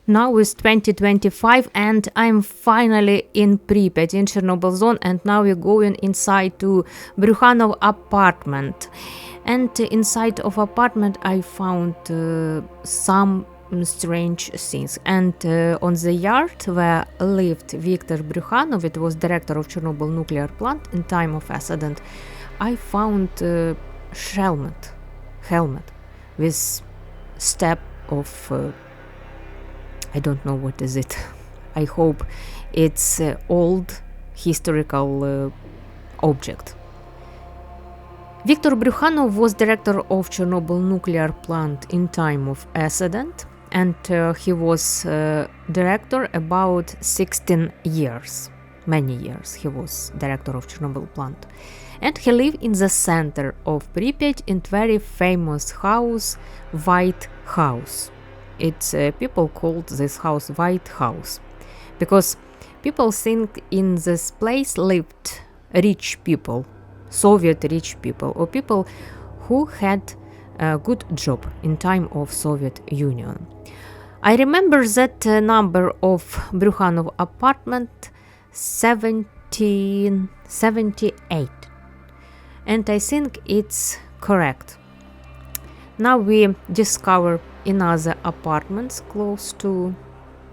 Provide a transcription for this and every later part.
Now is 2025 and I'm finally in Pripyat, in Chernobyl zone, and now we're going inside to Bryukhanov apartment. And inside of apartment I found some strange things. And on the yard where lived Viktor Bryukhanov, it was director of Chernobyl nuclear plant in time of accident, I found helmet with step of I don't know what is it. I hope it's old historical object. Viktor Bryukhanov was director of Chernobyl nuclear plant in time of accident, and he was director about 16 years. Many years he was director of Chernobyl plant. And he lived in the center of Pripyat in very famous house, White House. It's people called this house White House because people think in this place lived rich people, Soviet rich people, or people who had a good job in time of Soviet Union. I remember that number of Bryukhanov apartment 1778, and I think it's correct. Now we discover another apartments close to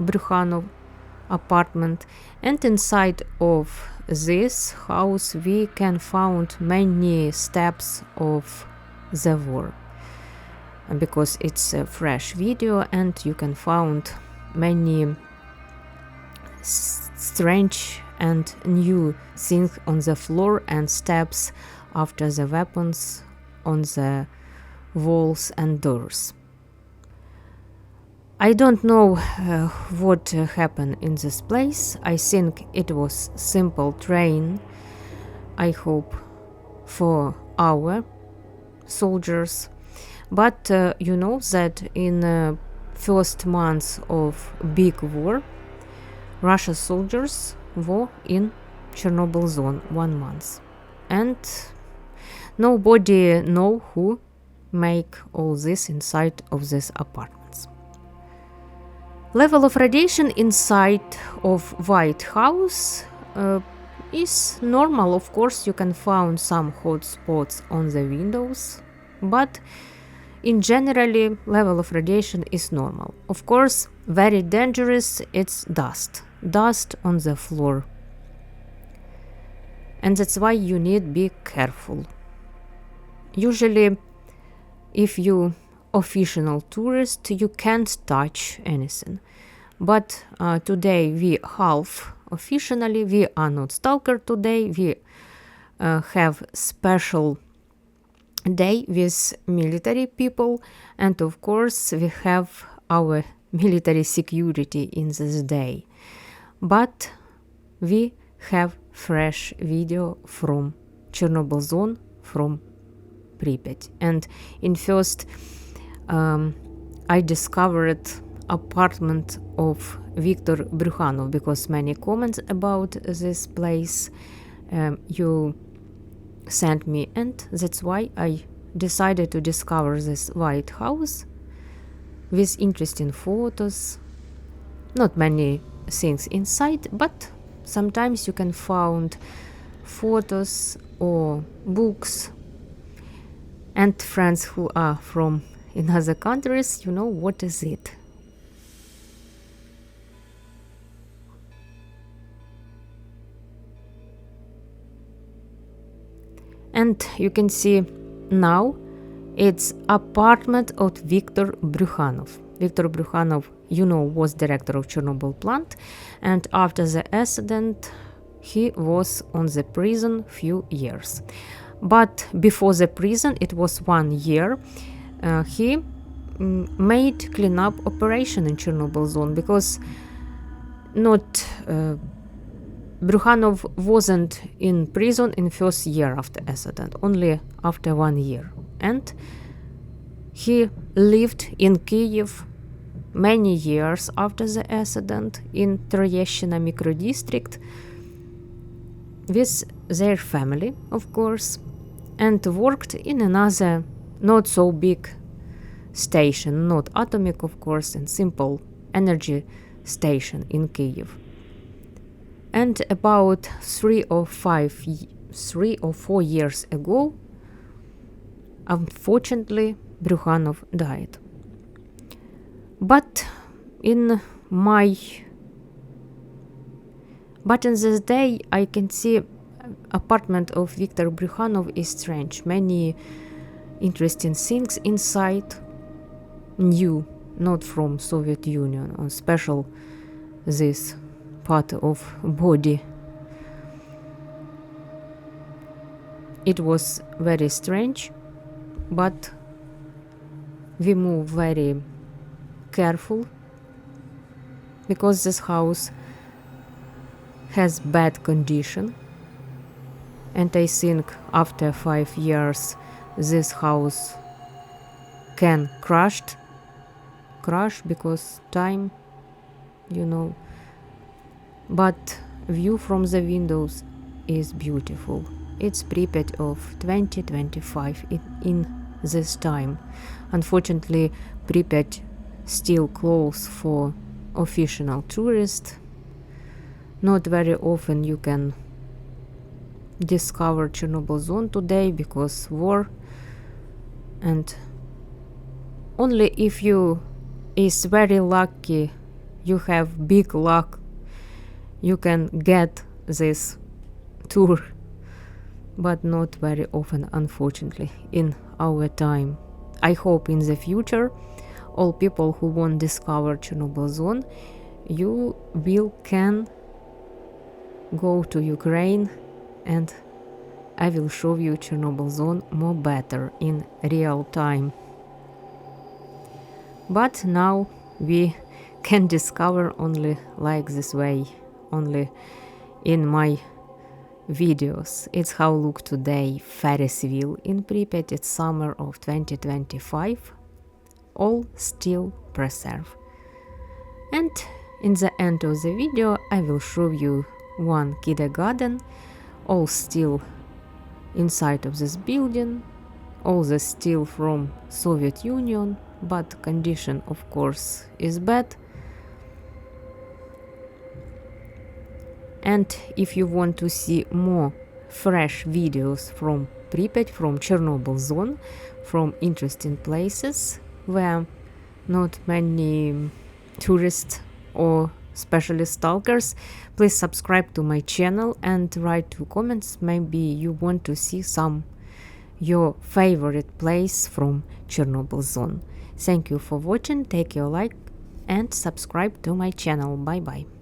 Bryukhanov apartment, and inside of this house we can find many steps of the war, because it's a fresh video and you can find many strange and new things on the floor and steps after the weapons on the walls and doors. I don't know what happened in this place. I think it was simple train, I hope, for our soldiers. But you know that in first months of big war, Russia soldiers were in Chernobyl zone 1 month. And nobody know who make all this inside of this apartments. Level of radiation inside of White House is normal. Of course, you can find some hot spots on the windows, but in generally level of radiation is normal. Of course, very dangerous it's dust on the floor, and that's why you need be careful. Usually, if you official tourist, you can't touch anything. But today we half officially, we are not stalker today. We have special day with military people, and of course we have our military security in this day. But we have fresh video from Chernobyl zone, from Pripyat. And in first I discovered apartment of Viktor Bryukhanov because many comments about this place you sent me, and that's why I decided to discover this White House with interesting photos. Not many things inside, but sometimes you can find photos or books, and friends who are from in other countries, you know what is it. And you can see now it's apartment of Viktor Bryukhanov. Viktor Bryukhanov, you know, was director of Chernobyl plant, and after the accident he was on the prison few years. But before the prison, it was 1 year, he made cleanup operation in Chernobyl zone, because not Bryukhanov wasn't in prison in first year after accident, only after 1 year. And he lived in Kiev many years after the accident in Troyeshchina microdistrict with their family, of course, and worked in another not so big station, not atomic, of course, and simple energy station in Kyiv. And about 3 or 4 years ago, unfortunately, Bryukhanov died. But in this day, I can see apartment of Viktor Bryukhanov is strange. Many interesting things inside, new, not from Soviet Union, or special this part of body. It was very strange, but we move very careful because this house has bad condition, and I think after 5 years this house can crash because time, but view from the windows is beautiful. It's Pripyat of 2025 in this time. Unfortunately, Pripyat still closed for official tourists. Not very often you can discover Chernobyl zone today because war, and only if you is very lucky, you have big luck, you can get this tour, but not very often, unfortunately, in our time. I hope in the future all people who won't discover Chernobyl zone, you can go to Ukraine, and I will show you Chernobyl zone more better in real time. But now we can discover only like this way, only in my videos. It's how look today Ferris wheel in Pripyat. It's summer of 2025. All still preserved. And in the end of the video I will show you one kindergarten, all still inside of this building, all the still from Soviet Union, but condition of course is bad. And if you want to see more fresh videos from Pripyat, from Chernobyl zone, from interesting places where not many tourists or especially stalkers, please subscribe to my channel and write 2 comments. Maybe you want to see your favorite place from Chernobyl zone. Thank you for watching, take your like and subscribe to my channel. Bye bye.